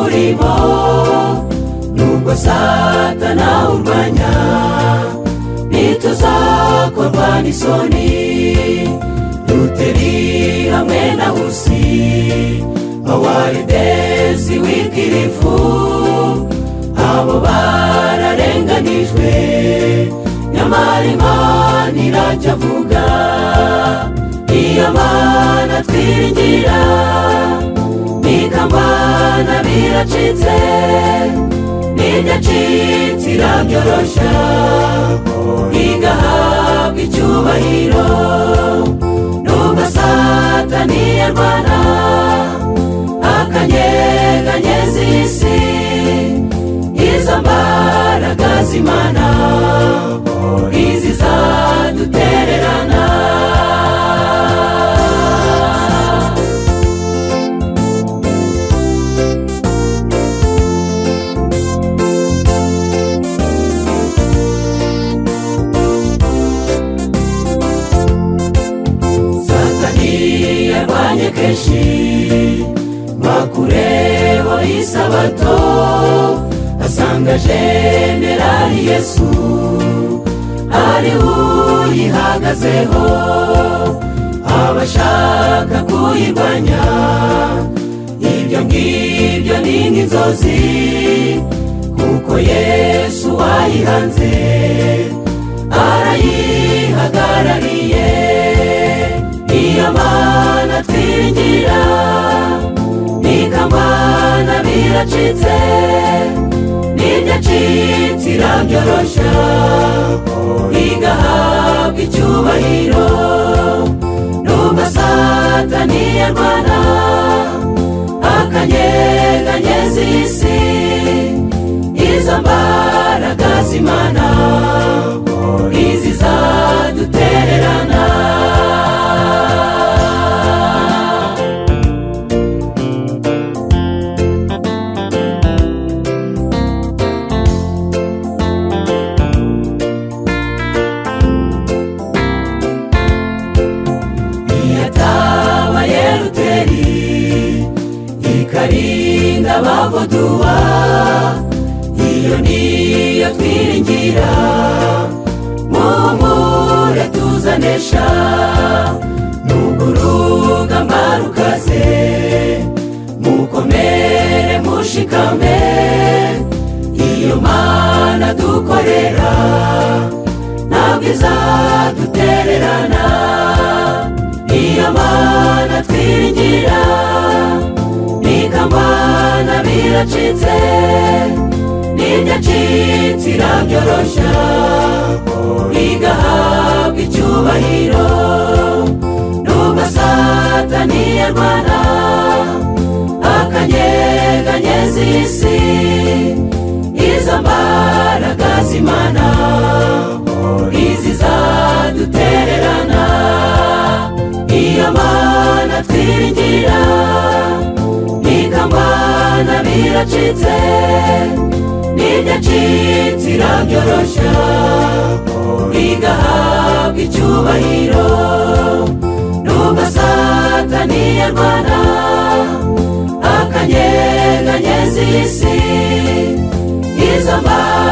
umurimo nubwo Satana urwanya ntituzakorwa n'isoni Luteri hamwe na Husi Mawaridezi Wycliffe abo bararenganijwe nyamara Imana iracyavuga iyo Mana twiringira nikambana biracitse n'ibyacitse irabyorosha igahabwa icyubahiro nubwo Satani yarwana akanyeganyeza isi izo mbaraga z'Imana ntizizadutererana kenshi bakureho isabato asanga Generali Yesu ari uyihagazeho abashaka kuyirwanya ibyo ngibyo ni nk'inzozi kuko Yesu wayihanze arayihagarariye iyo Mana twiringira nikambana biracitse n'ibyacitse irabyorosha igahabwa icyubahiro nubwo Satani yarwana akanyeganyeza isi izo mbaraga z'Imana ntizizadutererana ikarinda abavuduwa iyo niyo twiringira muhumure tuzanesha nubwo urugamba rukaze mukomere mushikame iyo Mana dukorera ntabwo izadutererana iyo Mana twiringira nikambana biracitse n'ibyacitse irabyorosha igahabwa icyubahiro nubwo Satani yarwana akanyeganyeza isi izo mbaraga z'Imana ntizizadutererana iyo Mana twiringira nikambana biracitse n'ibyacitse irabyorosha igahabwa icyubahiro nubwo Satani yarwana akanyeganyeza isi izo mbaraga